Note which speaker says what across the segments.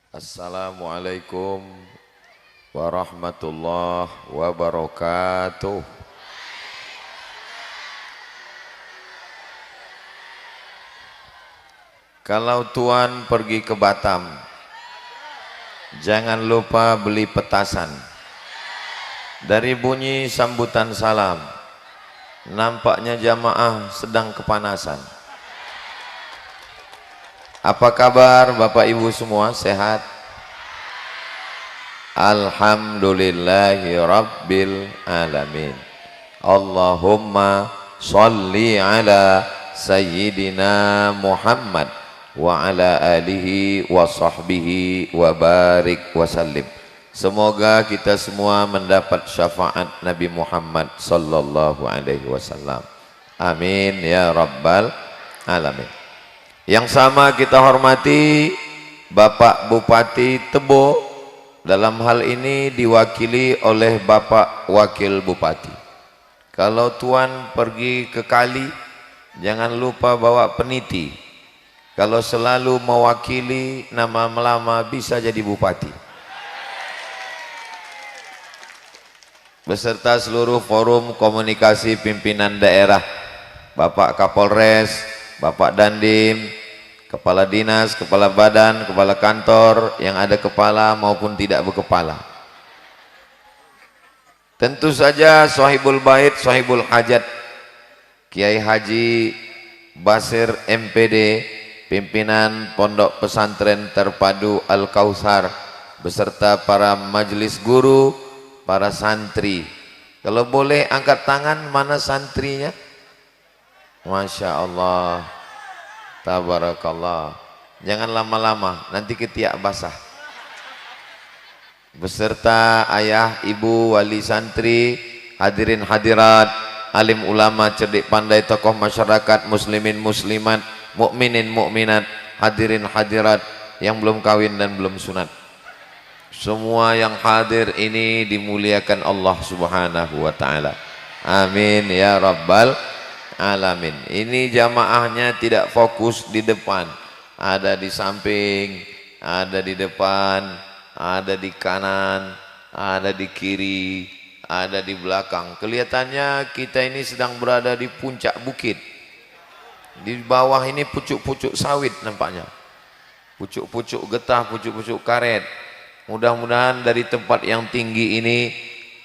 Speaker 1: Assalamualaikum warahmatullahi wabarakatuh. Kalau tuan pergi ke Batam, jangan lupa beli petasan. Dari bunyi sambutan salam, nampaknya jamaah sedang kepanasan. Apa kabar Bapak Ibu semua, sehat? Alhamdulillahi Rabbil Alamin. Allahumma salli ala Sayyidina Muhammad wa ala alihi wa sahbihi wa barik wa sallim. Semoga kita semua mendapat syafaat Nabi Muhammad sallallahu alaihi wasallam. Amin ya Rabbal Alamin. Yang sama kita hormati Bapak Bupati Tebo, dalam hal ini diwakili oleh Bapak Wakil Bupati. Kalau tuan pergi ke kali, jangan lupa bawa peniti. Kalau selalu mewakili, nama lama bisa jadi bupati. Beserta seluruh forum komunikasi pimpinan daerah, Bapak Kapolres, Bapak Dandim, kepala dinas, kepala badan, kepala kantor, yang ada kepala maupun tidak berkepala. Tentu saja sahibul bait, sahibul hajat, Kiai Haji Basir MPD, pimpinan Pondok Pesantren Terpadu Al-Kautsar, beserta para majelis guru, para santri. Kalau boleh angkat tangan, mana santrinya? Masya Allah, tabarakallah. Jangan lama-lama, nanti ketiak basah. Beserta ayah, ibu, wali santri, hadirin hadirat, alim ulama, cerdik pandai, tokoh masyarakat, muslimin muslimat, mukminin mukminat, hadirin hadirat yang belum kawin dan belum sunat. Semua yang hadir ini dimuliakan Allah Subhanahu wa taala. Amin ya Rabbal Alamin. Ini jamaahnya tidak fokus di depan, ada di samping, ada di depan, ada di kanan, ada di kiri, ada di belakang. Kelihatannya kita ini sedang berada di puncak bukit. Di bawah ini pucuk-pucuk sawit nampaknya, pucuk-pucuk getah, pucuk-pucuk karet. Mudah-mudahan dari tempat yang tinggi ini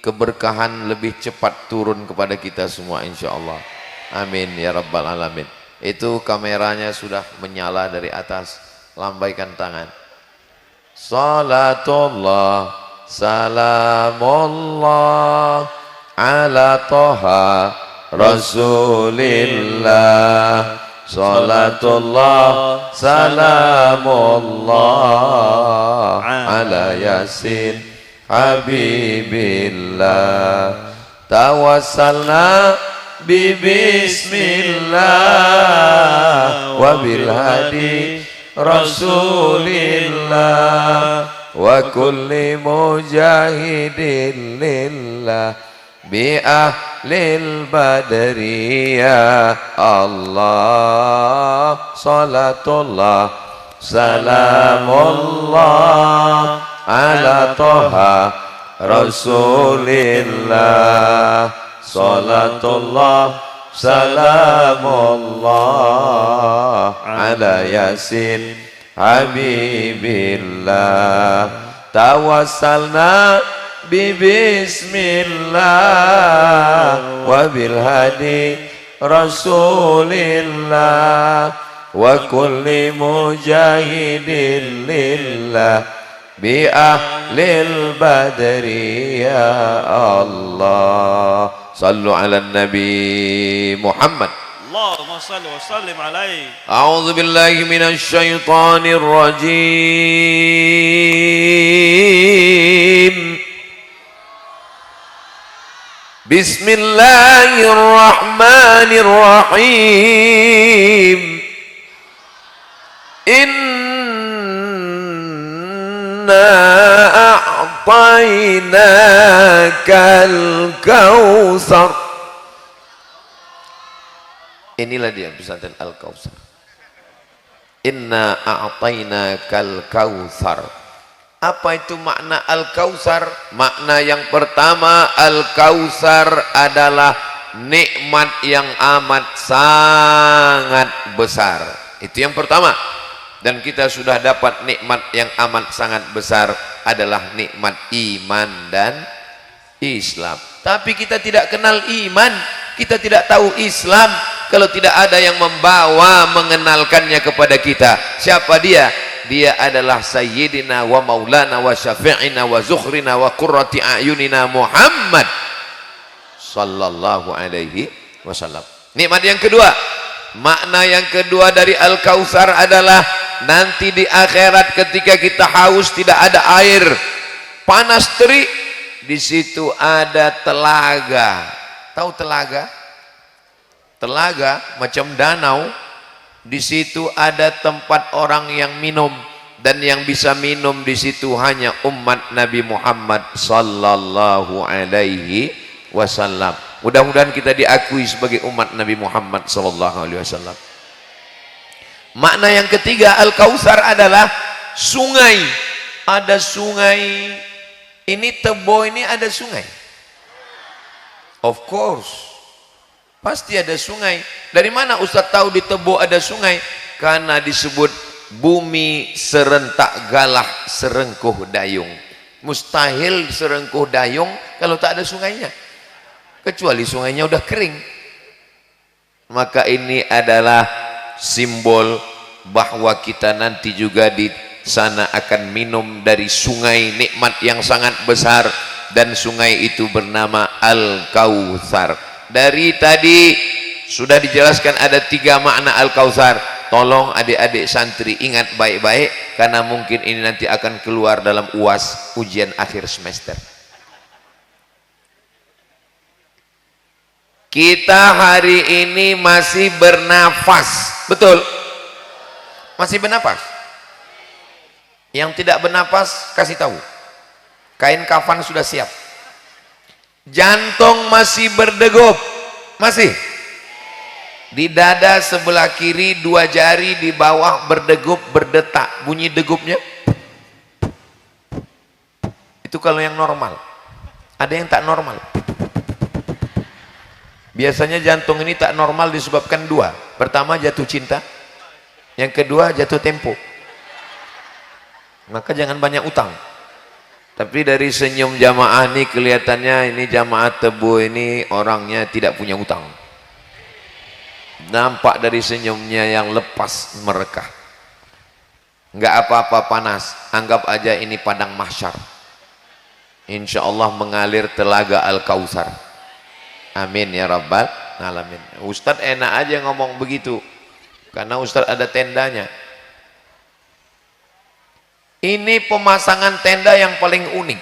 Speaker 1: keberkahan lebih cepat turun kepada kita semua insyaallah. Amin ya Rabbal Alamin. Itu kameranya sudah menyala dari atas. Lambaikan tangan. Salatullah salamullah ala Toha Rasulillah. Salatullah salamullah ala Yasin Habibillah. Tawassalna bismillah wa bil hadi Rasulillah wa kulli mujahidin lillah bi ahlil badri ya Allah. Salatullah salamullah ala Toha Rasulillah. Salatullah salamullah ala Yasin Habibillah. Tawassalna bismillah wa bil hadi Rasulillah wa kulli mujahidin lillah bi ahlil badri ya Allah. Sallu ala Nabi Muhammad.
Speaker 2: Allahumma salli wa sallim alaihi.
Speaker 1: A'udzu billahi minasy syaithanir rajim. Bismillahirrahmanirrahim. Inna a'tainakal kautsar. Inilah dia pesantren Al-Kautsar. Inna a'tainakal kautsar. Apa itu makna Al-Kautsar? Makna yang pertama, Al-Kautsar adalah nikmat yang amat sangat besar. Itu yang pertama. Dan kita sudah dapat nikmat yang amat sangat besar adalah nikmat iman dan Islam. Tapi kita tidak kenal iman, kita tidak tahu Islam kalau tidak ada yang membawa mengenalkannya kepada kita. Siapa dia? Dia adalah sayyidina wa maulana wa syafi'ina wa zukhrina wa qurrati a'yunina Muhammad sallallahu alaihi wasallam. Nikmat yang kedua, makna yang kedua dari Al-Kautsar adalah nanti di akhirat ketika kita haus tidak ada air, panas terik, di situ ada telaga. Tahu telaga? Telaga macam danau. Di situ ada tempat orang yang minum, dan yang bisa minum di situ hanya umat Nabi Muhammad sallallahu alaihi wasallam. Mudah-mudahan kita diakui sebagai umat Nabi Muhammad sallallahu alaihi wasallam. Makna yang ketiga Al-Kautsar adalah sungai. Ada sungai. Ini Tebo ini ada sungai. Of course. Pasti ada sungai. Dari mana Ustaz tahu di Tebo ada sungai? Karena disebut bumi serentak galah serengkuh dayung. Mustahil serengkuh dayung kalau tak ada sungainya. Kecuali sungainya udah kering. Maka ini adalah simbol bahwa kita nanti juga di sana akan minum dari sungai nikmat yang sangat besar, dan sungai itu bernama Al-Kautsar. Dari tadi sudah dijelaskan ada 3 makna Al-Kautsar. Tolong adik-adik santri ingat baik-baik, karena mungkin ini nanti akan keluar dalam UAS, ujian akhir semester. Kita hari ini masih bernafas, betul? Masih bernafas? Yang tidak bernafas kasih tahu, kain kafan sudah siap. Jantung masih berdegup, masih di dada sebelah kiri 2 jari di bawah berdegup, berdetak. Bunyi degupnya itu kalau yang normal. Ada yang tak normal. Biasanya jantung ini tak normal disebabkan 2. Pertama jatuh cinta, yang kedua jatuh tempo. Maka jangan banyak utang. Tapi dari senyum jamaah ini kelihatannya ini jamaah Tebo ini orangnya tidak punya utang. Nampak dari senyumnya yang lepas mereka. Enggak apa-apa panas, anggap aja ini padang mahsyar. Insya Allah mengalir telaga Al-Kautsar. Amin ya rabbal alamin. Ustadz enak aja ngomong begitu, karena Ustadz ada tendanya. Ini pemasangan tenda yang paling unik.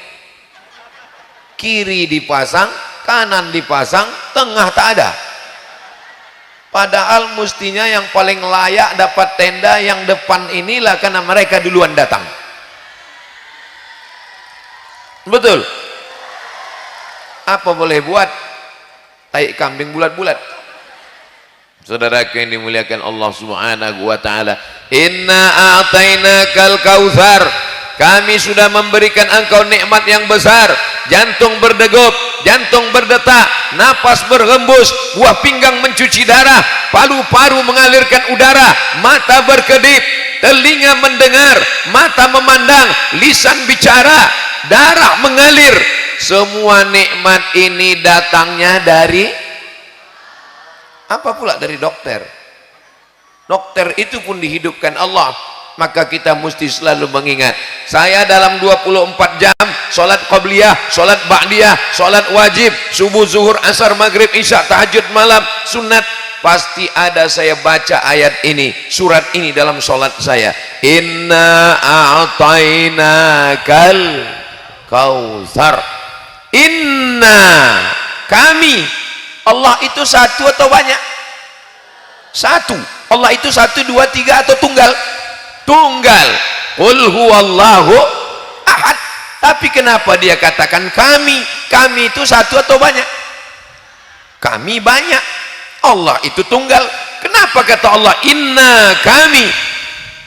Speaker 1: Kiri dipasang, kanan dipasang, tengah tak ada. Padahal mestinya yang paling layak dapat tenda yang depan inilah, karena mereka duluan datang. Betul? Apa boleh buat? Tai kambing bulat-bulat. Saudaraku yang dimuliakan Allah Subhanahu wa taala, inna a'tainakal kautsar, kami sudah memberikan engkau nikmat yang besar. Jantung berdegup, jantung berdetak, napas berhembus, buah pinggang mencuci darah, paru-paru mengalirkan udara, mata berkedip, telinga mendengar, mata memandang, lisan bicara, darah mengalir. Semua nikmat ini datangnya dari apa pula? Dari dokter. Dokter itu pun dihidupkan Allah. Maka kita mesti selalu mengingat, saya dalam 24 jam sholat qabliyah, sholat ba'diyah, sholat wajib, subuh, zuhur, asar, maghrib, isya, tahajud malam, sunat, pasti ada saya baca ayat ini, surat ini dalam sholat saya. Inna a'tainakal kautsar. Inna, kami. Allah itu satu atau banyak? Satu. Allah itu 1, 2, 3 atau tunggal? Tunggal. Qul huwallahu ahad. Tapi kenapa dia katakan kami? Kami itu satu atau banyak? Kami banyak. Allah itu tunggal. Kenapa kata Allah inna kami?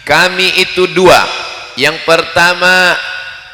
Speaker 1: Kami itu 2. Yang pertama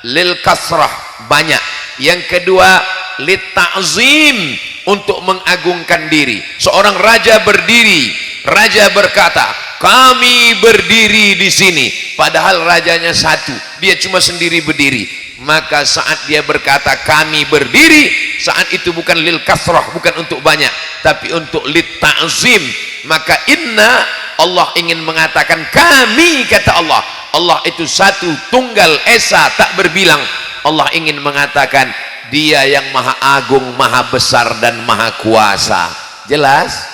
Speaker 1: lil kasrah, banyak. Yang kedua, lit ta'zim, untuk mengagungkan diri. Seorang raja berdiri, raja berkata, kami berdiri di sini, padahal rajanya satu, dia cuma sendiri berdiri. Maka saat dia berkata kami berdiri, saat itu bukan lil kasrah, bukan untuk banyak, tapi untuk lit ta'zim. Maka inna, Allah ingin mengatakan kami, kata Allah. Allah itu satu, tunggal, esa, tak berbilang. Allah ingin mengatakan dia yang maha agung, maha besar dan maha kuasa. Jelas?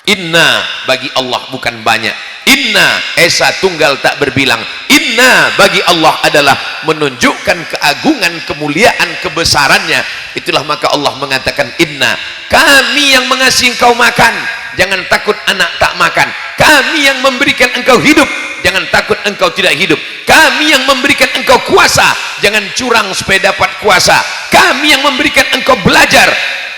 Speaker 1: Inna bagi Allah bukan banyak. Inna esa, tunggal, tak berbilang. Inna bagi Allah adalah menunjukkan keagungan, kemuliaan, kebesarannya. Itulah maka Allah mengatakan inna, kami yang mengasihi engkau makan, jangan takut anak tak makan. Kami yang memberikan engkau hidup, jangan takut engkau tidak hidup. Kami yang memberikan engkau kuasa, jangan curang supaya dapat kuasa. Kami yang memberikan engkau belajar,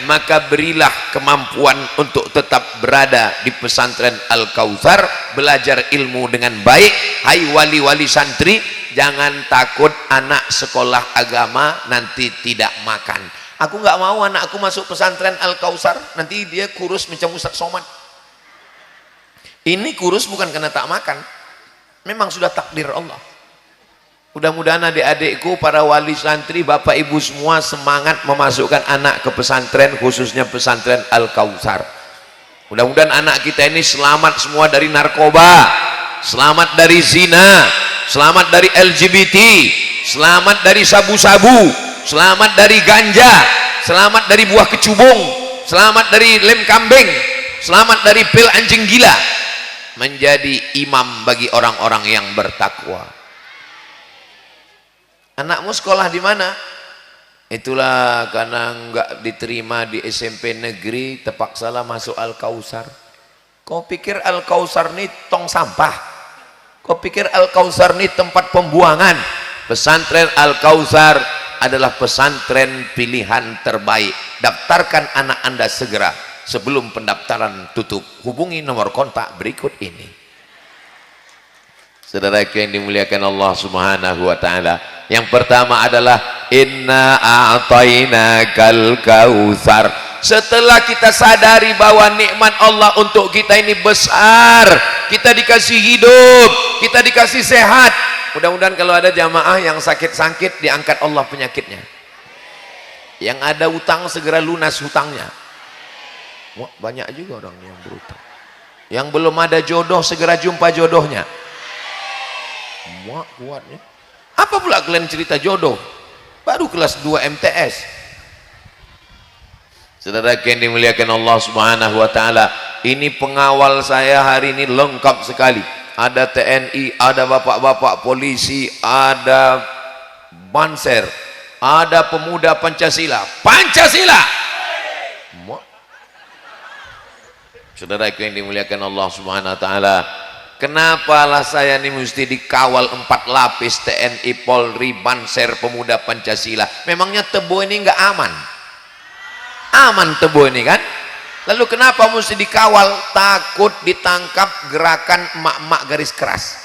Speaker 1: maka berilah kemampuan untuk tetap berada di pesantren Al-Kautsar, belajar ilmu dengan baik. Hai wali-wali santri, jangan takut anak sekolah agama nanti tidak makan. Aku nggak mau anakku masuk pesantren Al-Kautsar, nanti dia kurus macam Ustaz Somad. Ini kurus bukan karena tak makan, memang sudah takdir Allah. Mudah-mudahan adik-adikku, para wali santri, bapak ibu semua semangat memasukkan anak ke pesantren, khususnya pesantren Al-Kautsar. Mudah-mudahan anak kita ini selamat semua dari narkoba, selamat dari zina, selamat dari LGBT, selamat dari sabu-sabu, selamat dari ganja, selamat dari buah kecubung, selamat dari lem kambing, selamat dari pil anjing gila, menjadi imam bagi orang-orang yang bertakwa. Anakmu sekolah di mana? Itulah karena enggak diterima di SMP negeri, terpaksalah masuk Al-Kautsar. Kau pikir Al-Kautsar ini tong sampah? Kau pikir Al-Kautsar ini tempat pembuangan? Pesantren Al-Kautsar adalah pesantren pilihan terbaik. Daftarkan anak Anda segera sebelum pendaftaran tutup. Hubungi nomor kontak berikut ini. Saudaraku yang dimuliakan Allah Subhanahu wa taala, yang pertama adalah inna a'tainakal kautsar. Setelah kita sadari bahwa nikmat Allah untuk kita ini besar, kita dikasih hidup, kita dikasih sehat. Mudah-mudahan kalau ada jamaah yang sakit-sakit, diangkat Allah penyakitnya. Yang ada utang segera lunas hutangnya. Wah, banyak juga orang yang berutang. Yang belum ada jodoh segera jumpa jodohnya. Wah, kuatnya. Apa pula kalian cerita jodoh? Baru kelas 2 MTS. Saudara yang dimuliakan Allah Subhanahu wa taala, ini pengawal saya hari ini lengkap sekali. Ada TNI, ada bapak-bapak polisi, ada Banser, ada pemuda Pancasila. Pancasila. Saudara yang dimuliakan Allah Subhanahu wa taala, kenapalah saya ini mesti dikawal 4 lapis TNI, Polri, Banser, pemuda Pancasila? Memangnya Tebo ini enggak aman? Aman Tebo ini kan? Lalu kenapa mesti dikawal? Takut ditangkap gerakan emak-emak garis keras.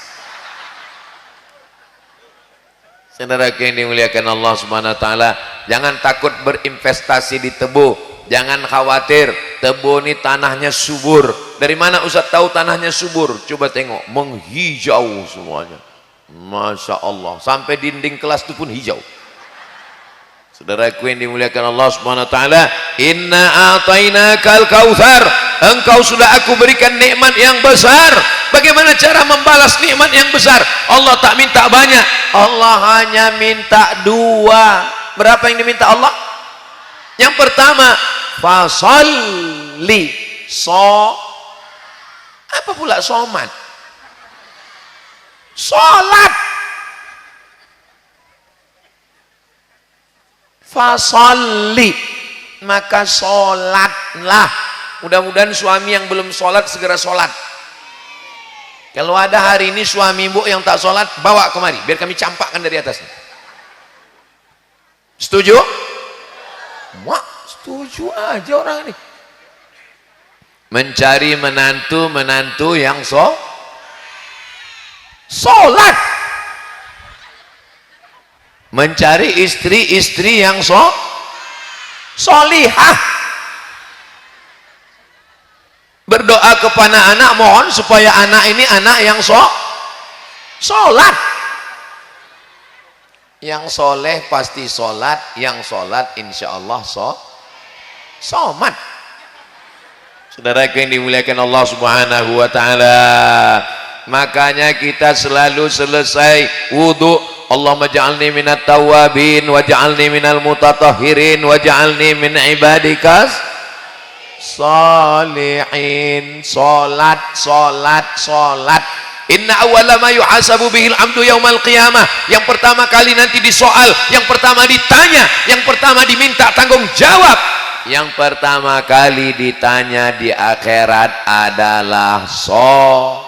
Speaker 1: Saudara yang dimuliakan Allah Subhanahu wa taala, jangan takut berinvestasi di Tebo. Jangan khawatir, Tebo ini tanahnya subur. Dari mana Ustaz tahu tanahnya subur? Coba tengok, menghijau semuanya. Masya Allah, sampai dinding kelas itu pun hijau. Saudaraku yang dimuliakan Allah Subhanahu wa taala, inna a'tainakal kautsar. Engkau sudah aku berikan nikmat yang besar. Bagaimana cara membalas nikmat yang besar? Allah tak minta banyak, Allah hanya minta 2. Berapa yang diminta Allah? Yang pertama, fasalli. Apa pula somat? Salat. Fasalli, maka solatlah. Mudah-mudahan suami yang belum solat segera solat. Kalau ada hari ini suami ibu yang tak solat, bawa kemari biar kami campakkan dari atasnya. Setuju? Wah, setuju aja orang ini. Mencari menantu yang solat. mencari istri-istri yang solihah. Berdoa kepada anak, mohon supaya anak ini anak yang sholat. Yang soleh pasti sholat, yang sholat insya Allah somat. Saudara yang dimuliakan Allah Subhanahu wa ta'ala, makanya kita selalu selesai wudu, Allahumma ja'alni minat tawabin wa ja'alni minal mutatahhirin wa ja'alni min ibadikas salihin. Salat. Inna awwala ma yuhasabu bihil amdu yaumal qiyamah. Yang pertama kali nanti disoal, yang pertama ditanya, yang pertama diminta tanggung jawab, yang pertama kali ditanya di akhirat adalah sholat.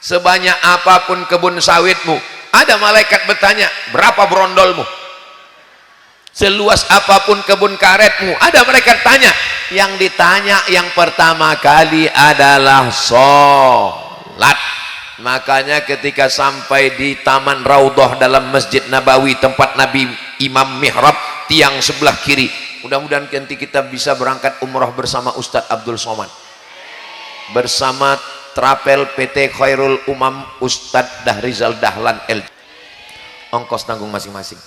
Speaker 1: Sebanyak apapun kebun sawitmu, ada malaikat bertanya, berapa brondolmu? Seluas apapun kebun karetmu, ada malaikat tanya. Yang ditanya yang pertama kali adalah sholat. Makanya ketika sampai di Taman Raudhah dalam Masjid Nabawi, tempat Nabi Imam Mihrab, tiang sebelah kiri, mudah-mudahan nanti kita bisa berangkat umrah bersama Ustadz Abdul Somad, bersama Trapel PT Khairul Umam Ustadz Dahrizal Dahlan LC, ongkos tanggung masing-masing.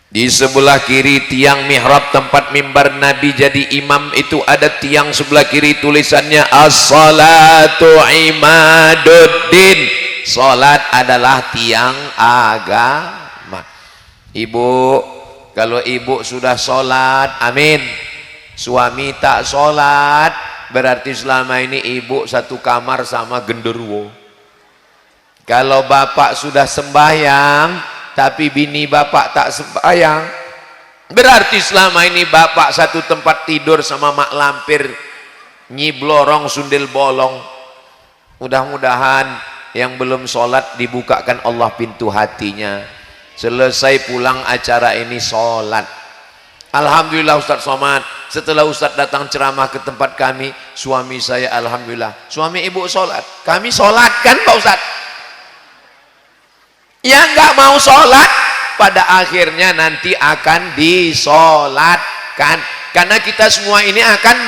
Speaker 1: Di sebelah kiri tiang mihrab tempat mimbar Nabi jadi imam itu ada tiang sebelah kiri tulisannya as-salatu imaduddin. Salat adalah tiang agama. Ibu, kalau ibu sudah salat, amin, suami tak salat, berarti selama ini ibu satu kamar sama genderuwo. Kalau bapak sudah sembahyang tapi bini bapak tak sembahyang, berarti selama ini bapak satu tempat tidur sama mak lampir, nyi blorong sundel bolong. Mudah-mudahan yang belum sholat dibukakan Allah pintu hatinya, selesai pulang acara ini sholat. Alhamdulillah Ustadz Somad, setelah Ustadz datang ceramah ke tempat kami, suami saya alhamdulillah, suami ibu sholat, kami sholat kan Pak Ustadz. Yang nggak mau sholat pada akhirnya nanti akan disolatkan, karena kita semua ini akan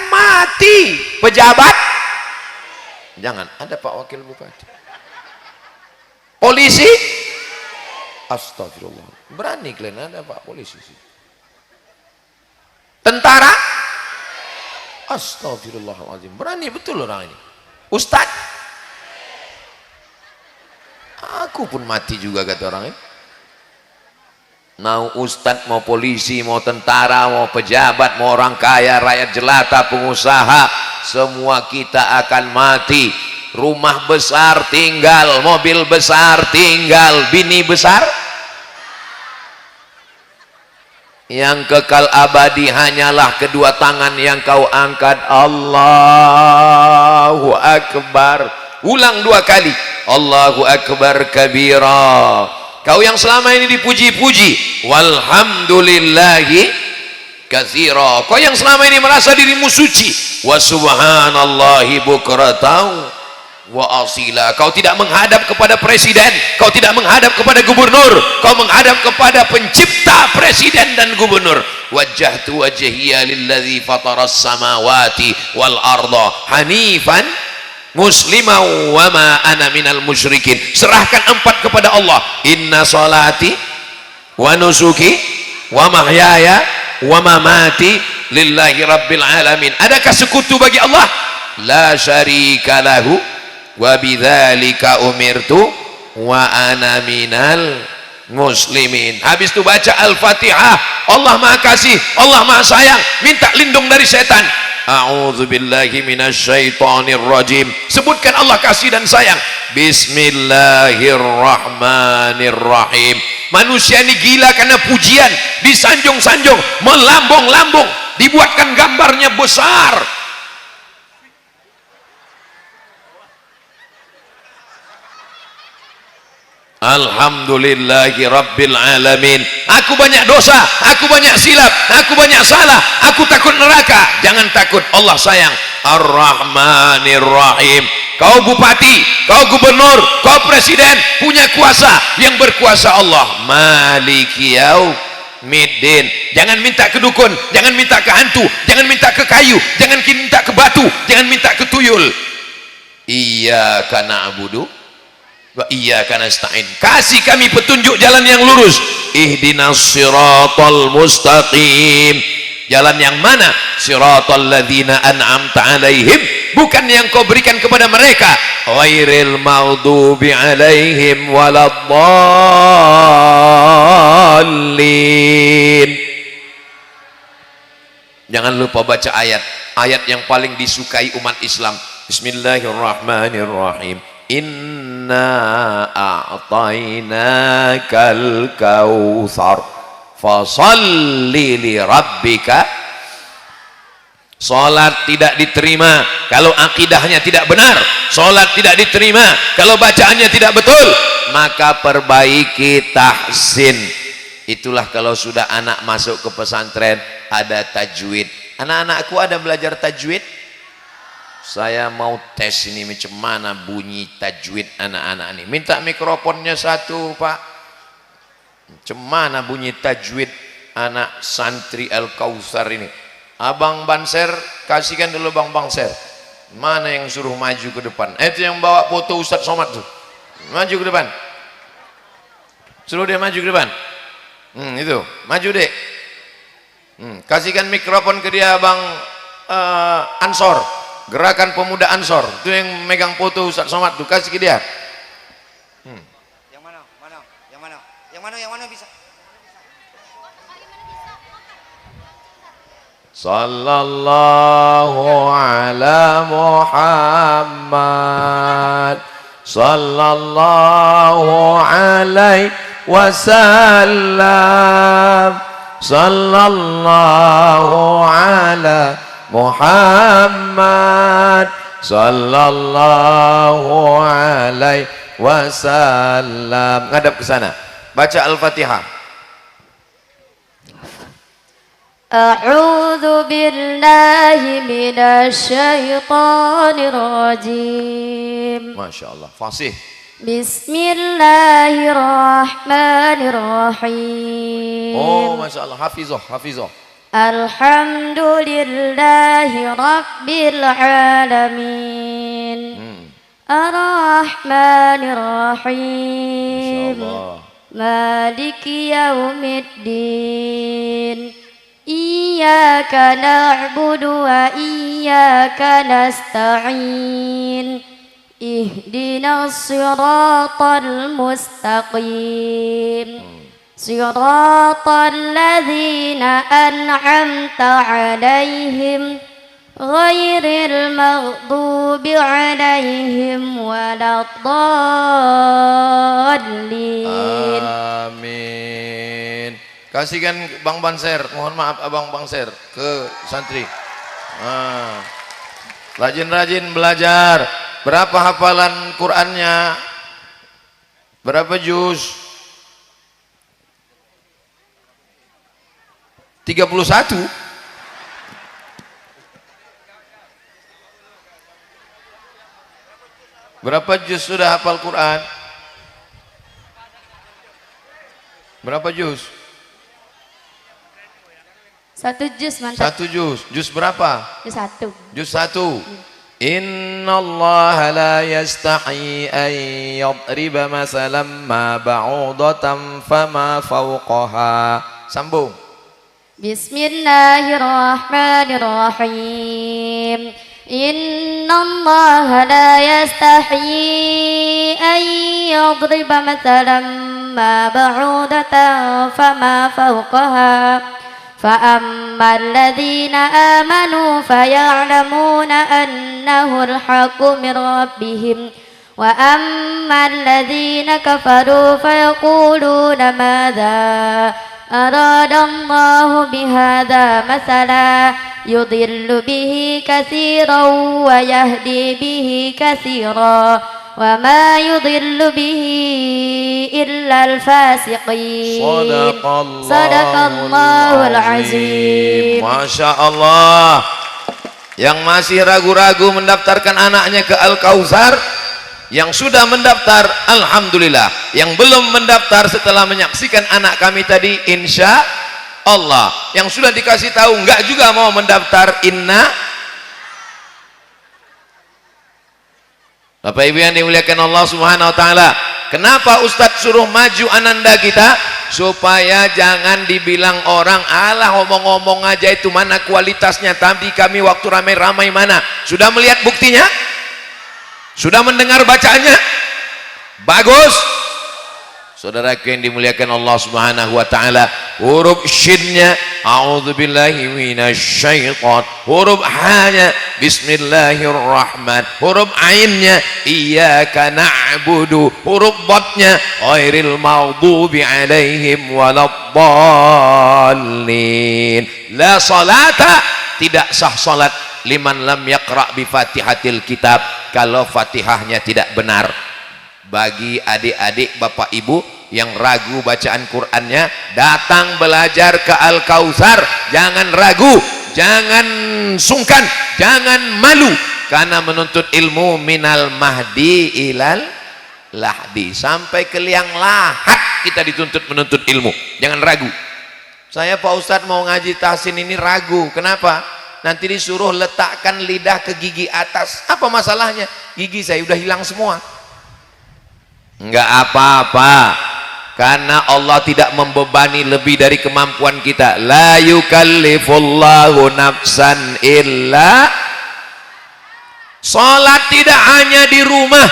Speaker 1: mati. Pejabat jangan, ada Pak Wakil Bupati, polisi, astagfirullah, berani kalian ada Pak polisi, tentara, astagfirullahaladzim, berani betul orang ini. Ustadz, aku pun mati juga kata orang ini. Mau ustadz, mau polisi, mau tentara, mau pejabat, mau orang kaya, rakyat jelata, pengusaha, semua kita akan mati. Rumah besar tinggal, mobil besar tinggal, bini besar. Yang kekal abadi hanyalah kedua tangan yang kau angkat. Allahu Akbar. Ulang 2 kali, Allahu Akbar kabira. Kau yang selama ini dipuji-puji, walhamdulillahi katsira. Kau yang selama ini merasa dirimu suci, wa subhanallahi bukratan wa asila. Kau tidak menghadap kepada presiden, kau tidak menghadap kepada gubernur, kau menghadap kepada pencipta presiden dan gubernur. Wajjahtu wajhiya lilladzi fataras samawati wal arda hanifan muslimau wa ma ana minal musyrikin. Serahkan 4 kepada Allah. Inna salati wa nusuki wa mahyaya wa mamati lillahi rabbil alamin. Adakah sekutu bagi Allah? La syarika lahu wa bidzalika umirtu wa ana minal muslimin. Habis itu baca Al-Fatihah. Allah Maha Kasih, Allah Maha Sayang, minta lindung dari setan. A'udzubillahi minasyaitonirrajim. Sebutkan Allah kasih dan sayang. Bismillahirrahmanirrahim. Manusia ini gila karena pujian, disanjung-sanjung, melambung-lambung, dibuatkan gambarnya besar. Alhamdulillahi Rabbil Alamin. Aku banyak dosa, aku banyak silap, aku banyak salah, aku takut neraka. Jangan takut, Allah sayang. Ar-Rahmanir Rahim. Kau bupati, kau gubernur, kau presiden, punya kuasa, yang berkuasa Allah. Maliki yaumiddin. Jangan minta ke dukun, jangan minta ke hantu, jangan minta ke kayu, jangan minta ke batu, jangan minta ke tuyul. Iyyaka na'budu wa iyyaka nasta'in. Kasih kami petunjuk jalan yang lurus. Ihdinas siratal mustaqim. Jalan yang mana? Siratal ladzina an'amta alaihim, bukan yang kau berikan kepada mereka. Ghairil maghdubi alaihim waladdallin. Jangan lupa baca ayat yang paling disukai umat Islam. Bismillahirrahmanirrahim. Inna a'tainakal kautsar fasalli li rabbika. Salat tidak diterima kalau akidahnya tidak benar, salat tidak diterima kalau bacaannya tidak betul, maka perbaiki tahsin. Itulah kalau sudah anak masuk ke pesantren ada tajwid. Anak-anakku ada belajar tajwid? Saya mau tes ini macam mana bunyi tajwid anak-anak ini. Minta mikrofonnya satu, Pak. Macam mana bunyi tajwid anak santri Al-Kautsar ini? Abang Banser, kasihkan dulu Bang Banser. Mana yang suruh maju ke depan? Itu yang bawa foto Ustadz Somad tuh. Maju ke depan. Suruh dia maju ke depan. Itu, maju dek. Kasihkan mikrofon ke dia Bang Ansor. Gerakan Pemuda Ansor. Itu yang megang foto Ustadz Somad tuh, kasih ke dia.
Speaker 3: Yang mana bisa?
Speaker 1: Sallallahu ala Muhammad, sallallahu alaihi wasallam, sallallahu ala Muhammad, sallallahu alaihi wasallam. Ngadap ke sana. Baca Al-Fatihah.
Speaker 4: A'udzu billahi minasy syaithanir rajim.
Speaker 1: Masya Allah, fasih.
Speaker 4: Bismillahirrahmanirrahim.
Speaker 1: Oh, Masya Allah, hafizah.
Speaker 4: Alhamdulillahi rabbil alamin. Ar-Rahmanir-Rahim.
Speaker 1: Masya Allah.
Speaker 4: Maliki yaumiddin. Iyyaka na'budu wa iyyaka nasta'in. Ihdinas siratal mustaqim. Siratal ladzina an'amta 'alaihim ghairil maghdubi 'alaihim waladdallin.
Speaker 1: Amin. Kasihkan Bang Banser, mohon maaf Abang Banser ke santri. Rajin-rajin belajar. Berapa hafalan Qur'annya? Berapa juz? 31. Berapa juz sudah hafal Quran? Berapa juz?
Speaker 4: 1 juz mantap.
Speaker 1: 1 juz. Juz berapa?
Speaker 4: Juz 1.
Speaker 1: Juz 1. Innallaha la yastahi an yadriba masalan ma ba'udatan fama fawqaha. Sambung.
Speaker 4: Bismillahirrahmanirrahim. Innallaha la yastahi an yadriba mathalan ma ba'udatan fama fawqaha. فأما الذين آمنوا فيعلمون أنه الحق من ربهم وأما الذين كفروا فيقولون ماذا أراد الله بهذا مثلا يضل به كثيرا ويهدي به كثيرا وما يضل به إلا الفاسقين.
Speaker 1: Sadaqallahul azim. Masya Allah. Yang masih ragu-ragu mendaftarkan anaknya ke Al-Kautsar, yang sudah mendaftar alhamdulillah, yang belum mendaftar setelah menyaksikan anak kami tadi insya Allah, yang sudah dikasih tahu enggak juga mau mendaftar inna. Bapak Ibu yang dimuliakan Allah Subhanahu wa taala, kenapa Ustadz suruh maju ananda kita? Supaya jangan dibilang orang, alah ngomong-ngomong aja itu, mana kualitasnya. Tadi kami waktu ramai-ramai mana? Sudah melihat buktinya? Sudah mendengar bacaannya? Bagus. Saudaraku yang dimuliakan Allah Subhanahu wa taala, huruf shinnya a'udzubillahi minasyaiton, huruf ha-nya bismillahirrahman, huruf ainnya iyyaka na'budu, huruf dhatnya ghairil maghdubi alaihim waladdallin. La salata, tidak sah salat liman lam yaqra bi Fatihatil kitab, kalau Fatihahnya tidak benar. Bagi adik-adik bapak ibu yang ragu bacaan Qur'annya, datang belajar ke Al-Kautsar, jangan ragu, jangan sungkan, jangan malu, karena menuntut ilmu minal mahdi ilal lahdi, sampai ke liang lahat kita dituntut menuntut ilmu. Jangan ragu. Saya Pak Ustadz mau ngaji tahsin ini ragu. Kenapa? Nanti disuruh letakkan lidah ke gigi atas. Apa masalahnya? Gigi saya udah hilang semua. Enggak apa-apa, karena Allah tidak membebani lebih dari kemampuan kita. La yukallifullahu nafsan illa. Salat tidak hanya di rumah.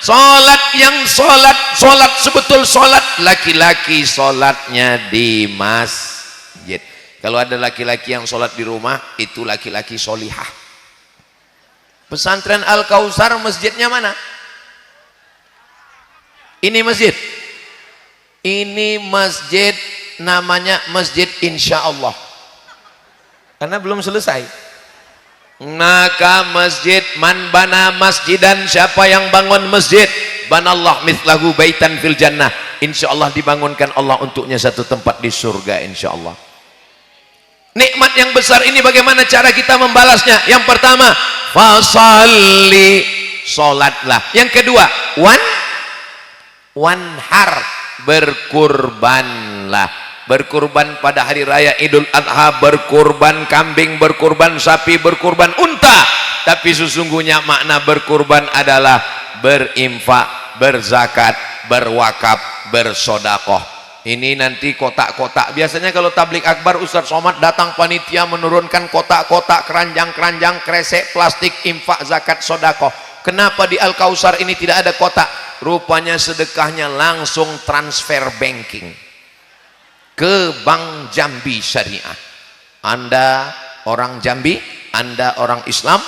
Speaker 1: Salat yang salat sebetul salat laki-laki, salatnya di masjid. Kalau ada laki-laki yang salat di rumah, itu laki-laki solihah. Pesantren Al-Kautsar masjidnya mana? Ini masjid. Ini masjid namanya Masjid Insya Allah. Karena belum selesai. Maka masjid, man bana masjidan, siapa yang bangun masjid, banallah mithlahu baitan fil jannah, insya Allah dibangunkan Allah untuknya satu tempat di surga insya Allah. Nikmat yang besar ini bagaimana cara kita membalasnya? Yang pertama, fasalli, salatlah. Yang kedua, wanhar, berkurbanlah. Berkurban pada hari raya Idul Adha, berkurban kambing, berkurban sapi, berkurban unta. Tapi sesungguhnya makna berkurban adalah berinfak, berzakat, berwakaf, bersodakoh. Ini nanti kotak-kotak. Biasanya kalau tablik akbar Ustadz Somad datang panitia menurunkan kotak-kotak, keranjang-keranjang, kresek, plastik, infak, zakat, sodakoh. Kenapa di Al-Kautsar ini tidak ada kotak? Rupanya sedekahnya langsung transfer banking ke Bank Jambi Syariah. Anda orang Jambi, Anda orang Islam,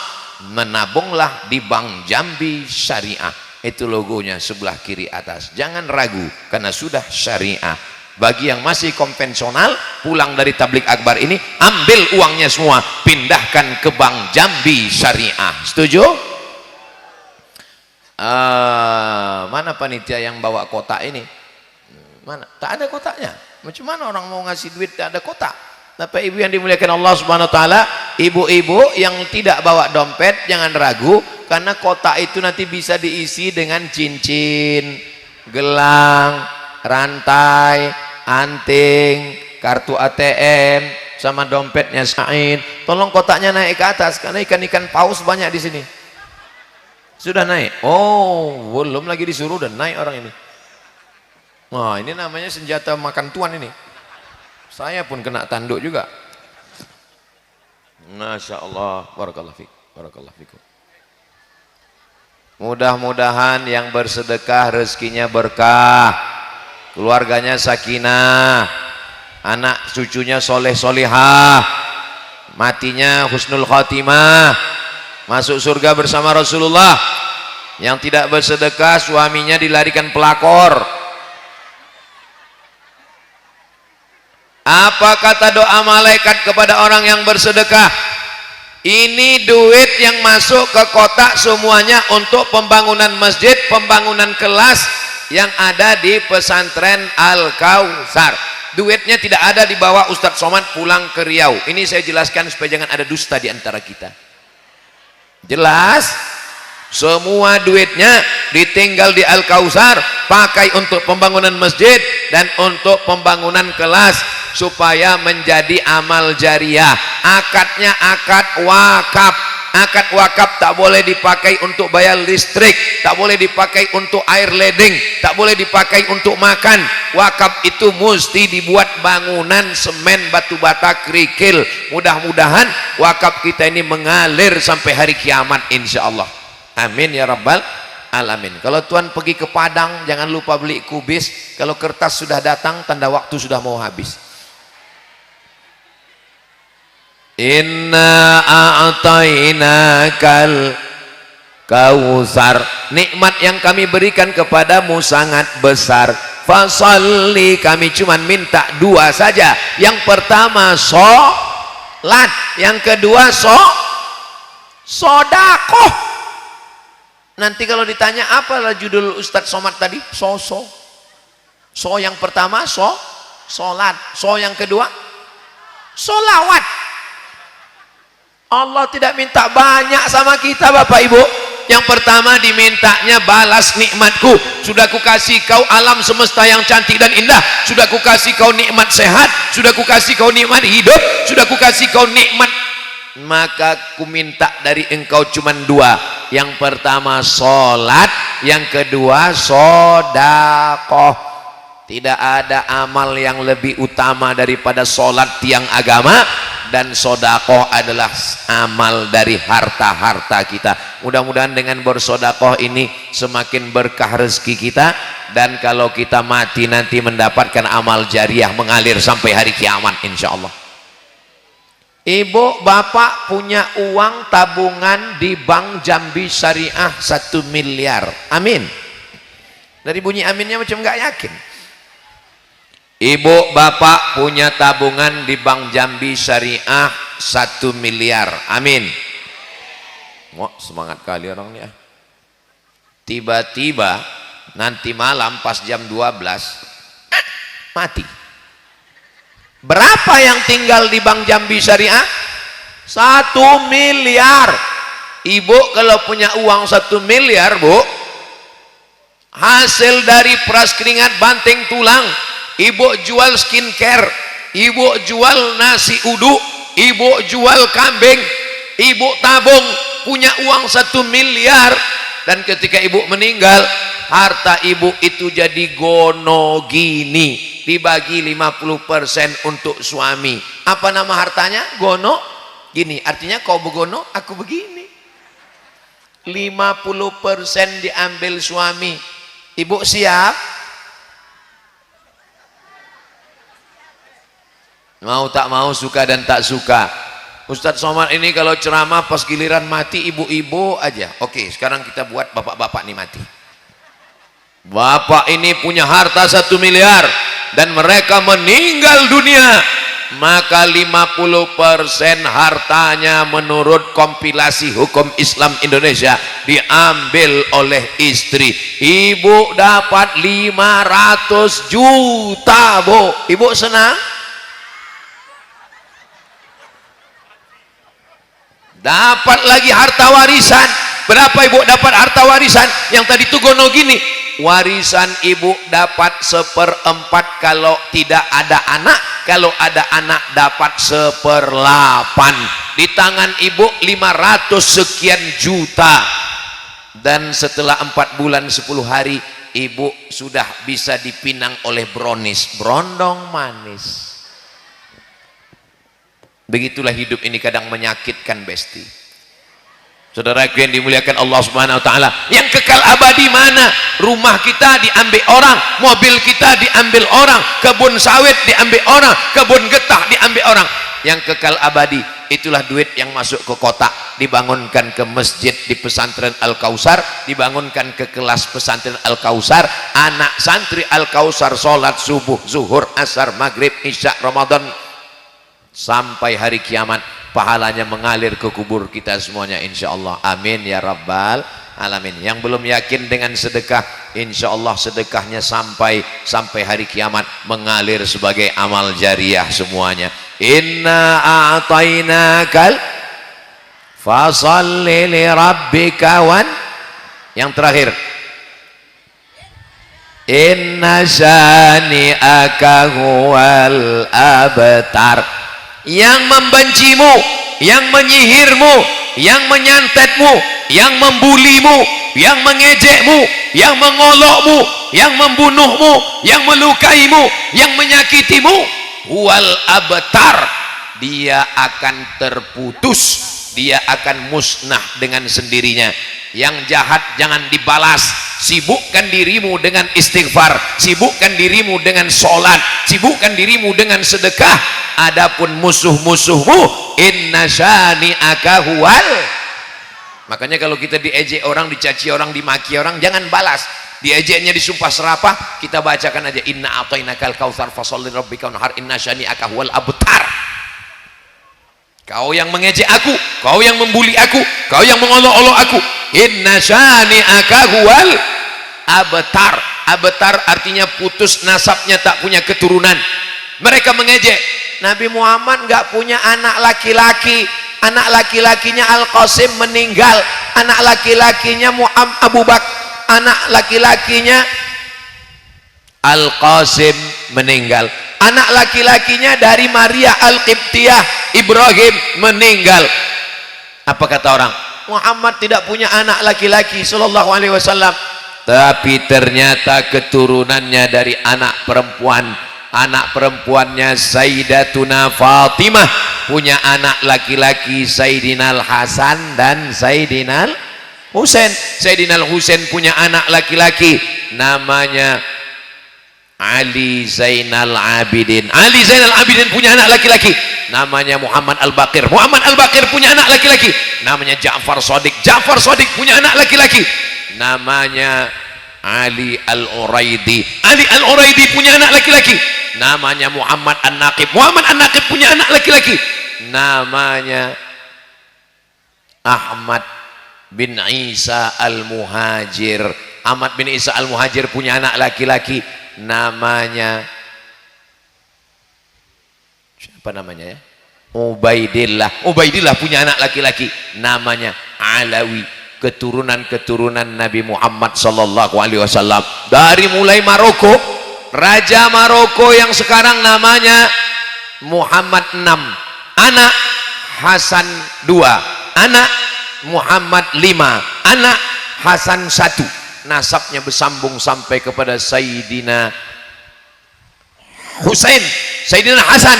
Speaker 1: menabunglah di Bank Jambi Syariah. Itu logonya sebelah kiri atas. Jangan ragu, karena sudah syariah. Bagi yang masih konvensional, pulang dari tablik akbar ini, ambil uangnya semua, pindahkan ke Bank Jambi Syariah. Setuju? Mana panitia yang bawa kotak ini? Mana? Tak ada kotaknya. Macam mana orang mau ngasih duit tak ada kotak? Bapak ibu yang dimuliakan Allah Subhanahu wa taala, ibu-ibu yang tidak bawa dompet jangan ragu, karena kotak itu nanti bisa diisi dengan cincin, gelang, rantai, anting, kartu ATM, sama dompetnya Said. Tolong kotaknya naik ke atas, karena ikan-ikan paus banyak di sini. Sudah naik? Oh, belum lagi disuruh, dan naik orang ini. Wah, ini namanya senjata makan tuan ini. Saya pun kena tanduk juga. Masya Allah, barakallahu fiik, barakallahu fiikum. Mudah-mudahan yang bersedekah rezekinya berkah, keluarganya sakinah, anak cucunya soleh solihah, matinya husnul khatimah, masuk surga bersama Rasulullah. Yang tidak bersedekah suaminya dilarikan pelakor. Apa kata doa malaikat kepada orang yang bersedekah? Ini duit yang masuk ke kotak semuanya untuk pembangunan masjid, pembangunan kelas yang ada di pesantren Al-Kautsar. Duitnya tidak ada dibawa Ustadz Somad pulang ke Riau. Ini saya jelaskan supaya jangan ada dusta di antara kita. Jelas? Semua duitnya ditinggal di Al-Kausar, pakai untuk pembangunan masjid dan untuk pembangunan kelas supaya menjadi amal jariah. Akadnya akad wakaf. Akad wakaf tak boleh dipakai untuk bayar listrik, tak boleh dipakai untuk air ledeng, tak boleh dipakai untuk makan. Wakaf itu mesti dibuat bangunan, semen, batu bata, kerikil. Mudah-mudahan wakaf kita ini mengalir sampai hari kiamat insyaallah. Amin ya rabbal alamin. Kalau tuan pergi ke Padang, jangan lupa beli kubis. Kalau kertas sudah datang, tanda waktu sudah mau habis. Inna a'tainakal kausar. Nikmat yang kami berikan kepadamu sangat besar. Fasalli, kami cuma minta dua saja. Yang pertama sholat, yang kedua sodakoh. Nanti kalau ditanya apalah judul Ustadz Somad tadi? So yang pertama sholat, yang kedua solawat. Allah tidak minta banyak sama kita Bapak Ibu. Yang pertama dimintanya balas nikmatku. Sudah kukasih kau alam semesta yang cantik dan indah. Sudah kukasih kau nikmat sehat. Sudah kukasih kau nikmat hidup. Sudah kukasih kau nikmat. Maka ku minta dari engkau cuman dua. Yang pertama sholat, yang kedua sodakoh. Tidak ada amal yang lebih utama daripada sholat tiang agama, dan sodakoh adalah amal dari harta-harta kita. Mudah-mudahan dengan bersodakoh ini semakin berkah rezeki kita, dan kalau kita mati nanti mendapatkan amal jariah mengalir sampai hari kiamat insyaallah. Ibu bapak punya uang tabungan di Bank Jambi Syariah 1 miliar. Amin. Dari bunyi aminnya macam nggak yakin. Ibu bapak punya tabungan di Bank Jambi Syariah 1 miliar. Amin. Wah, semangat kali orangnya. Tiba-tiba nanti malam pas jam 12 mati. Berapa yang tinggal di Bank Jambi Syariah? 1 miliar. Ibu kalau punya uang 1 miliar, Bu, hasil dari peras keringat banting tulang, ibu jual skincare, ibu jual nasi uduk, ibu jual kambing, ibu tabung, punya uang 1 miliar. Dan ketika ibu meninggal, harta ibu itu jadi gono gini, dibagi 50% untuk suami. Apa nama hartanya? Gono gini. Artinya kau begono, aku begini. 50% diambil suami. Ibu siap? Mau tak mau, suka dan tak suka. Ustadz Somad ini kalau ceramah pas giliran mati ibu-ibu aja. Oke, sekarang kita buat bapak-bapak nih mati. Bapak ini punya harta 1 miliar dan mereka meninggal dunia, maka 50% hartanya menurut kompilasi hukum Islam Indonesia diambil oleh istri. Ibu dapat 500 juta, Bu. Ibu senang? Dapat lagi harta warisan. Berapa ibu dapat harta warisan? Yang tadi itu gono gini. Warisan ibu dapat 1/4 kalau tidak ada anak. Kalau ada anak dapat 1/8. Di tangan ibu 500 sekian juta. Dan setelah 4 bulan 10 hari ibu sudah bisa dipinang oleh brownies, brondong manis. Begitulah hidup ini kadang menyakitkan, Besti. Saudara yang dimuliakan Allah Subhanahu wa taala, yang kekal abadi mana? Rumah kita diambil orang, mobil kita diambil orang, kebun sawit diambil orang, kebun getah diambil orang. Yang kekal abadi itulah duit yang masuk ke kotak, dibangunkan ke masjid di pesantren Al-Kausar, dibangunkan ke kelas pesantren Al-Kausar, anak santri Al-Kausar sholat subuh, zuhur, asar, maghrib, isya, Ramadan, sampai hari kiamat pahalanya mengalir ke kubur kita semuanya insyaallah. Amin ya rabbal alamin. Yang belum yakin dengan sedekah, insyaallah sedekahnya sampai hari kiamat mengalir sebagai amal jariah semuanya. Inna a'tainakal Fasalli li rabbika wan. Yang terakhir, inna syani'aka huwal abtar. Yang membencimu, yang menyihirmu, yang menyantetmu, yang membulimu, yang mengejekmu, yang mengolokmu, yang membunuhmu, yang melukaimu, yang menyakitimu, huwal abtar, dia akan terputus, dia akan musnah dengan sendirinya. Yang jahat jangan dibalas, sibukkan dirimu dengan istighfar, sibukkan dirimu dengan sholat, sibukkan dirimu dengan sedekah. Adapun musuh-musuhmu, inna syani'aka huwal. Makanya kalau kita diejek orang, dicaci orang, dimaki orang, jangan balas. Diejeknya disumpah serapah, kita bacakan aja, inna a'tainakal kautsar fasholli rabbika wanhar inna syani'aka huwal abtar. Kau yang mengejek aku, kau yang membuli aku, kau yang mengolok-olok aku, inna syani'aka huwal abtar. Abtar artinya putus nasabnya, tak punya keturunan. Mereka mengejek Nabi Muhammad, nggak punya anak laki-laki. Anak laki-lakinya Al-Qasim meninggal, anak laki-lakinya Abu Bakar, anak laki-lakinya Al-Qasim meninggal, anak laki-lakinya dari Maria Al-Qibtiyah Ibrahim meninggal. Apa kata orang? Muhammad tidak punya anak laki-laki sallallahu alaihi wasallam, tapi ternyata keturunannya dari anak perempuan. Anak perempuannya Sayyidatuna Fatimah punya anak laki-laki Sayyidina Hasan dan Sayyidina Husain. Sayyidina Husain punya anak laki-laki namanya Ali Zainal Abidin. Ali Zainal Abidin punya anak laki-laki namanya Muhammad Al-Baqir. Muhammad Al-Baqir punya anak laki-laki namanya Ja'far Shadiq. Ja'far Shadiq punya anak laki-laki namanya Ali Al-Uraidi. Ali Al-Uraidi punya anak laki-laki namanya Muhammad An-Naqib. Muhammad An-Naqib punya anak laki-laki namanya Ahmad bin Isa Al-Muhajir. Ahmad bin Isa Al-Muhajir punya anak laki-laki namanya apa namanya ya? Ubaidillah. Ubaidillah punya anak laki-laki namanya Alawi. Keturunan-keturunan Nabi Muhammad sallallahu alaihi wasallam dari mulai Maroko, Raja Maroko yang sekarang namanya Muhammad VI, anak Hasan II, anak Muhammad V, anak Hasan I. Nasabnya bersambung sampai kepada Sayyidina Husain, Sayyidina Hasan,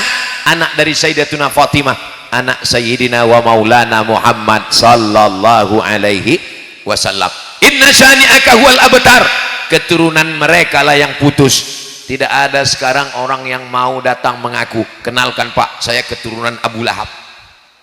Speaker 1: anak dari Sayyidatuna Fatimah, anak Sayyidina wa Maulana Muhammad sallallahu alaihi wasallam. Inna syani'aka huwal abtar. Keturunan mereka lah yang putus. Tidak ada sekarang orang yang mau datang mengaku, kenalkan Pak, saya keturunan Abu Lahab.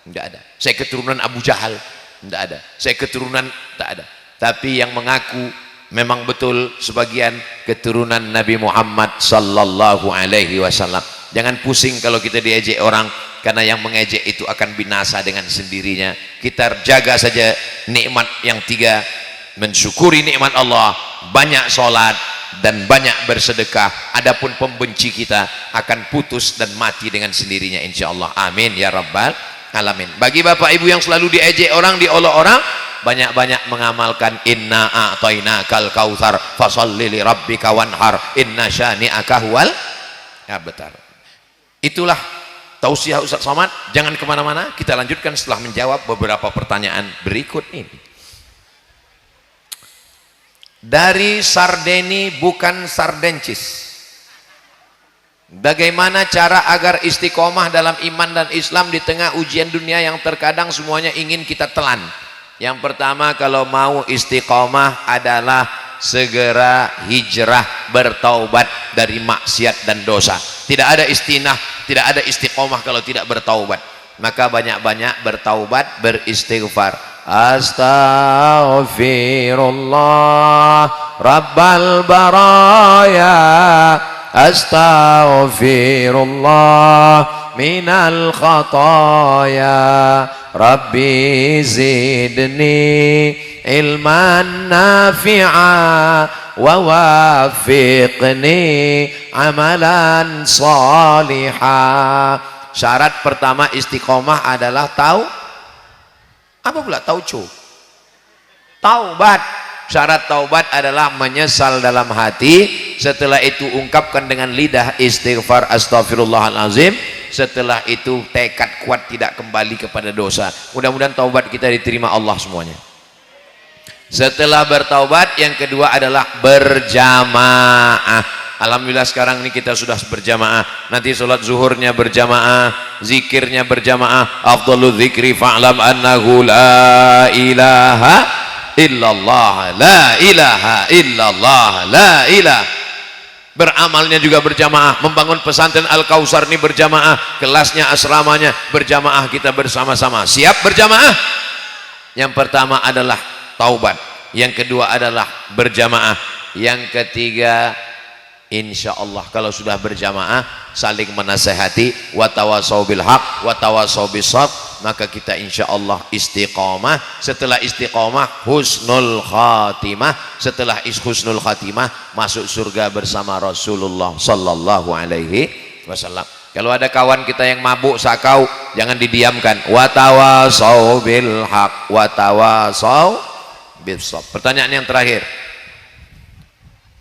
Speaker 1: Tidak ada. Saya keturunan Abu Jahal. Tidak ada. Saya keturunan, tak ada. Tapi yang mengaku memang betul sebagian keturunan Nabi Muhammad sallallahu alaihi wasallam. Jangan pusing kalau kita diejek orang, karena yang mengejek itu akan binasa dengan sendirinya. Kita jaga saja nikmat yang tiga, mensyukuri nikmat Allah, banyak sholat dan banyak bersedekah. Adapun pembenci kita akan putus dan mati dengan sendirinya insyaallah. Amin ya rabbal alamin. Bagi bapak ibu yang selalu diejek orang, diolok orang, banyak-banyak mengamalkan inna a'tainakal kautsar fasholli li rabbika wanhar inna syani'aka huwal abtar. Itulah tausiah Ustaz Somad. Jangan kemana-mana, kita lanjutkan setelah menjawab beberapa pertanyaan berikut ini. Dari Sardeni bukan Sardencis. Bagaimana cara agar istiqomah dalam iman dan Islam di tengah ujian dunia yang terkadang semuanya ingin kita telan? Yang pertama, kalau mau istiqomah adalah segera hijrah, bertaubat dari maksiat dan dosa. Tidak ada istinah, tidak ada istiqomah kalau tidak bertaubat. Maka banyak-banyak bertaubat, beristighfar. Astaghfirullah Rabbal baraya, astaghfirullah minal khataya, Rabbi zidni ilman nafi'a wa wafiqni amalan salihah. Syarat pertama istiqomah adalah tahu Apa pula tauco? Taubat. Syarat taubat adalah menyesal dalam hati, setelah itu ungkapkan dengan lidah istighfar astaghfirullahalazim, setelah itu tekad kuat tidak kembali kepada dosa. Mudah-mudahan taubat kita diterima Allah semuanya. Setelah bertaubat, yang kedua adalah berjamaah. Alhamdulillah sekarang ini kita sudah berjamaah. Nanti sholat zuhurnya berjamaah, zikirnya berjamaah. Afdhalu dzikri fa'lam annahu la ilaha illallah, la ilaha illallah, la ilaha. Beramalnya juga berjamaah. Membangun pesantren Al-Kausar ini berjamaah, kelasnya, asramanya berjamaah, kita bersama-sama. Siap berjamaah? Yang pertama adalah taubat, yang kedua adalah berjamaah, yang ketiga insya Allah kalau sudah berjamaah saling menasehati, watawasau bil haq watawasau bis sabr, maka kita insya Allah istiqomah. Setelah istiqomah husnul khatimah, setelah husnul khatimah masuk surga bersama Rasulullah sallallahu alaihi wasallam. Kalau ada kawan kita yang mabuk sakau, jangan didiamkan. Watawasau bil haq watawasau bis sabr. Pertanyaan yang terakhir,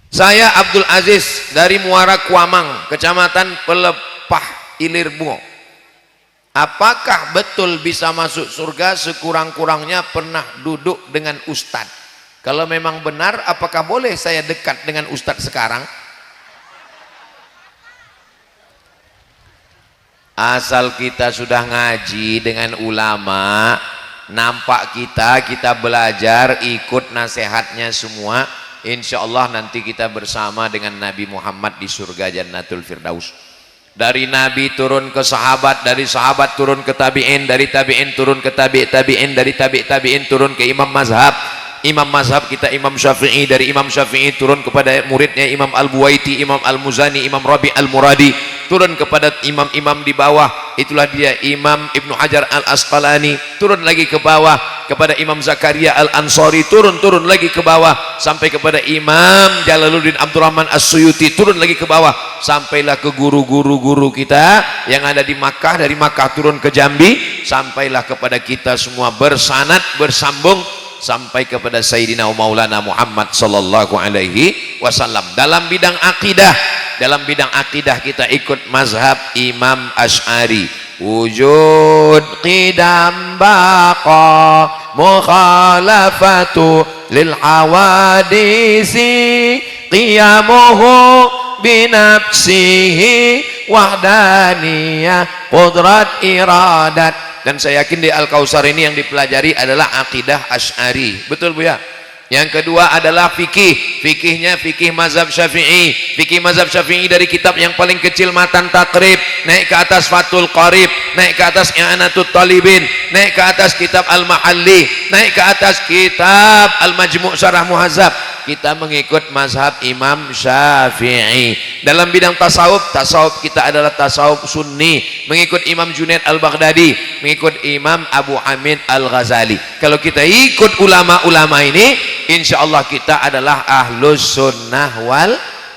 Speaker 1: saya Abdul Aziz dari Muara Kuamang, Kecamatan Pelepah, Ilirbo. Apakah betul bisa masuk surga sekurang-kurangnya pernah duduk dengan ustadz? Kalau memang benar, apakah boleh saya dekat dengan ustadz sekarang? Asal kita sudah ngaji dengan ulama, nampak kita belajar, ikut nasihatnya semua, insya Allah nanti kita bersama dengan Nabi Muhammad di surga Jannatul Firdaus. Dari Nabi turun ke sahabat, dari sahabat turun ke tabi'in, dari tabi'in turun ke tabi'in, dari tabi'in turun ke imam mazhab. Imam mazhab kita Imam Syafi'i, dari Imam Syafi'i turun kepada muridnya Imam Al-Buwaiti, Imam Al-Muzani, Imam Rabi Al-Muradi, turun kepada imam-imam di bawah, itulah dia Imam Ibnu Hajar Al-Asqalani, turun lagi ke bawah kepada Imam Zakaria Al-Ansari, turun lagi ke bawah sampai kepada Imam Jalaluddin Abdurrahman As-Suyuti, turun lagi ke bawah sampailah ke guru-guru kita yang ada di Makkah, dari Makkah turun ke Jambi, sampailah kepada kita semua bersanad, bersambung sampai kepada Sayyidina Maulana Muhammad sallallahu alaihi wasallam. Dalam bidang akidah kita ikut mazhab Imam Asy'ari. Wujud qidam baqa mukhalafatu lil hawadisi qiyamuhu binafsihi wahdaniyah qudrat iradat. Dan saya yakin di Al-Kausar ini yang dipelajari adalah akidah Asy'ari. Betul Bu ya? Yang kedua adalah fikih. Fikihnya fikih mazhab Syafi'i. Fikih mazhab Syafi'i dari kitab yang paling kecil Matan Takrib, naik ke atas Fathul Qarib, naik ke atas I'anatut Talibin, naik ke atas kitab Al-Mahalli, naik ke atas kitab Al-Majmu' Syarah Muhazzab. Kita mengikut mazhab Imam Syafi'i. Dalam bidang tasawuf kita adalah tasawuf sunni, mengikut Imam Junaid Al-Baghdadi, mengikut Imam Abu Hamid Al-Ghazali. Kalau kita ikut ulama-ulama ini, insya Allah kita adalah ahlus sunnah wal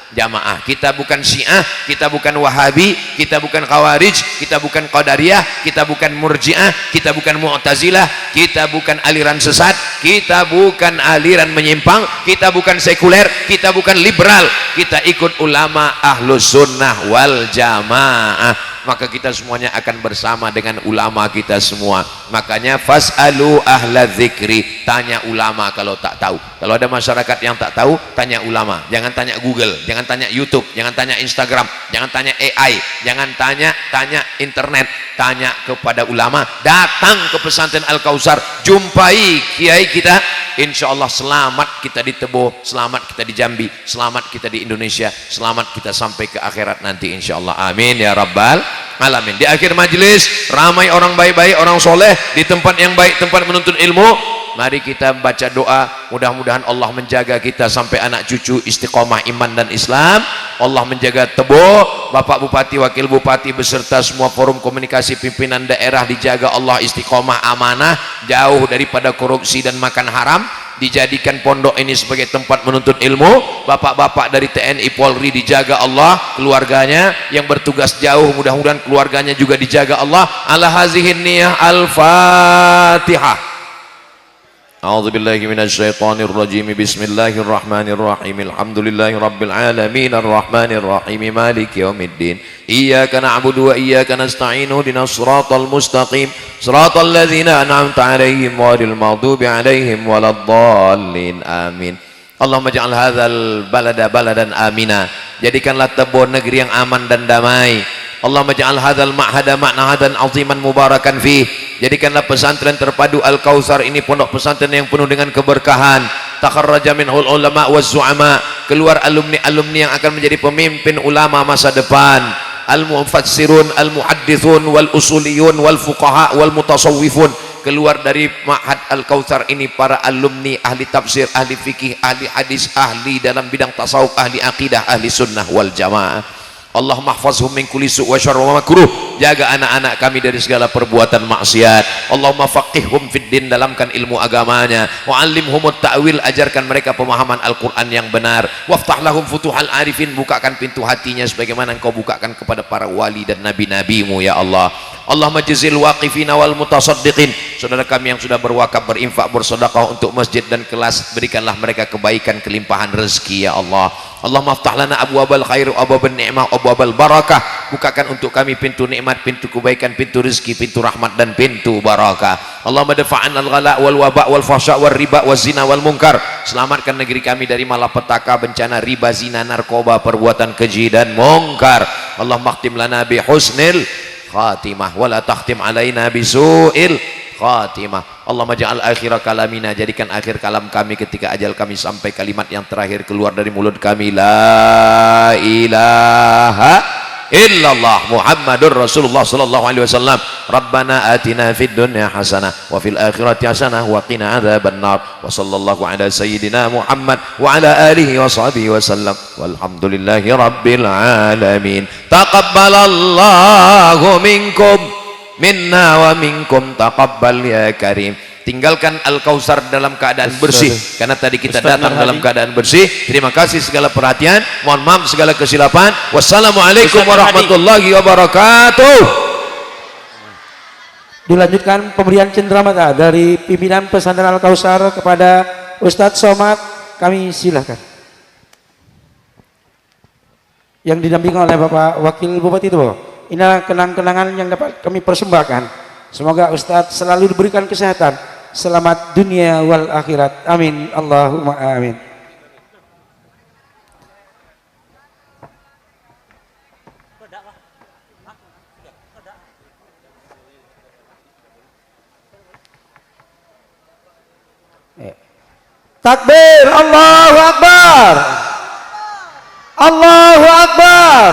Speaker 1: jamaah. Kita bukan Syiah, kita bukan Wahabi, kita bukan Khawarij, kita bukan Qadariyah, kita bukan Murji'ah, kita bukan Mu'tazilah, kita bukan aliran sesat, kita bukan aliran menyimpang, kita bukan sekuler, kita bukan liberal. Kita ikut ulama ahlus sunnah wal jamaah. Maka kita semuanya akan bersama dengan ulama kita semua. Makanya fas'alu ahla dzikri, tanya ulama kalau tak tahu. Kalau ada masyarakat yang tak tahu, tanya ulama. Jangan tanya Google, jangan tanya YouTube, jangan tanya Instagram, jangan tanya AI, jangan tanya internet. Tanya kepada ulama. Datang ke pesantren Al-Kausar, jumpai kiai kita, insya Allah selamat kita di Tebo, selamat kita di Jambi, selamat kita di Indonesia, selamat kita sampai ke akhirat nanti insya Allah. Amin ya rabbal alamin. Di akhir majelis ramai orang baik-baik, orang soleh di tempat yang baik, tempat menuntut ilmu. Mari kita baca doa, mudah-mudahan Allah menjaga kita sampai anak cucu istiqomah iman dan Islam. Allah menjaga Tebo, Bapak Bupati, Wakil Bupati beserta semua forum komunikasi pimpinan daerah dijaga Allah istiqomah amanah, jauh daripada korupsi dan makan haram. Dijadikan pondok ini sebagai tempat menuntut ilmu. Bapak-bapak dari TNI Polri dijaga Allah, keluarganya yang bertugas jauh mudah-mudahan keluarganya juga dijaga Allah. Ala hazihin niyah al-Fatihah. أعوذ بالله من الشيطان الرجيم بسم الله الرحمن الرحيم الحمد لله رب العالمين الرحمن الرحيم مالك يوم الدين إياك نعبد وإياك نستعين اهدنا الصراط المستقيم صراط الذين أنعمت عليهم غير المغضوب عليهم ولا الضالين آمين Allahumma ja'al hadzal balada baladan amina, jadikanlah Tebo negeri yang aman dan damai. Allahumma ja'al hadzal ma'hada ma'nahadan aziman mubarakan fih, jadikanlah pesantren terpadu Al-Kautsar ini pondok pesantren yang penuh dengan keberkahan. Takharraja minhul ulama waz zu'ama, keluar alumni-alumni yang akan menjadi pemimpin ulama masa depan. Al-mufassirun, al-muhaddithun, wal usuliyun, wal fuqaha, wal mutasawwifun, keluar dari Ma'had Al-Kautsar ini para alumni ahli tafsir, ahli fikih, ahli hadis, ahli dalam bidang tasawuf, ahli akidah, ahli sunnah wal jamaah. Allahumma hafazhum min kulli su' wa syarr wa makruh, jaga anak-anak kami dari segala perbuatan maksiat. Allahumma faqihhum fid din, dalamkan ilmu agamanya. Wa 'allimhumut ta'wil, ajarkan mereka pemahaman Al-Qur'an yang benar. Waftah lahum futuhal arifin, bukakan pintu hatinya sebagaimana Engkau bukakan kepada para wali dan nabi-nabimu ya Allah. Allahumma jazil waqifina wal mutasaddiqin, saudara kami yang sudah berwakaf, berinfak, bersedekah untuk masjid dan kelas, berikanlah mereka kebaikan, kelimpahan rezeki ya Allah. Allahumma aftah lana abwabal khair wa abwabal ni'mah wa abwabal barakah, bukakan untuk kami pintu nikmat, pintu kebaikan, pintu rezeki, pintu rahmat dan pintu barakah. Allahumma dafa'an al-ghala wal waba wal fahsya wal riba wal zina wal munkar, selamatkan negeri kami dari malapetaka, bencana riba, zina, narkoba, perbuatan keji dan munkar. Allahumma khtim lana bi husnil khatimah wa la takhtim alaina bi su'il khatimah. Allahumma ja'al akhira kalamina, jadikan akhir kalam kami ketika ajal kami sampai kalimat yang terakhir keluar dari mulut kami, la ilaha illallah Muhammadur Rasulullah sallallahu alaihi wasallam. Rabbana atina fid dunya hasanah wa fil akhirati hasanah wa qina adzabannar. Wa sallallahu ala sayyidina Muhammad wa ala alihi wa sahbihi wasallam. Walhamdulillahi rabbil alamin. Taqabbalallahu minkum minna wa minkum taqabbal ya karim. Tinggalkan Al-Kautsar dalam keadaan bersih, karena tadi kita datang dalam keadaan bersih. Terima kasih segala perhatian, mohon maaf segala kesilapan. Wassalamualaikum warahmatullahi wabarakatuh.
Speaker 5: Dilanjutkan pemberian cenderamata dari pimpinan pesantren Al-Kautsar kepada Ustadz Somad, kami silakan. Yang didampingi oleh Bapak Wakil Bupati itu. Inilah kenang-kenangan yang dapat kami persembahkan. Semoga Ustadz selalu diberikan kesehatan, selamat dunia wal akhirat. Amin. Allahumma amin. Takbir, Allahu Akbar. Allahu Akbar.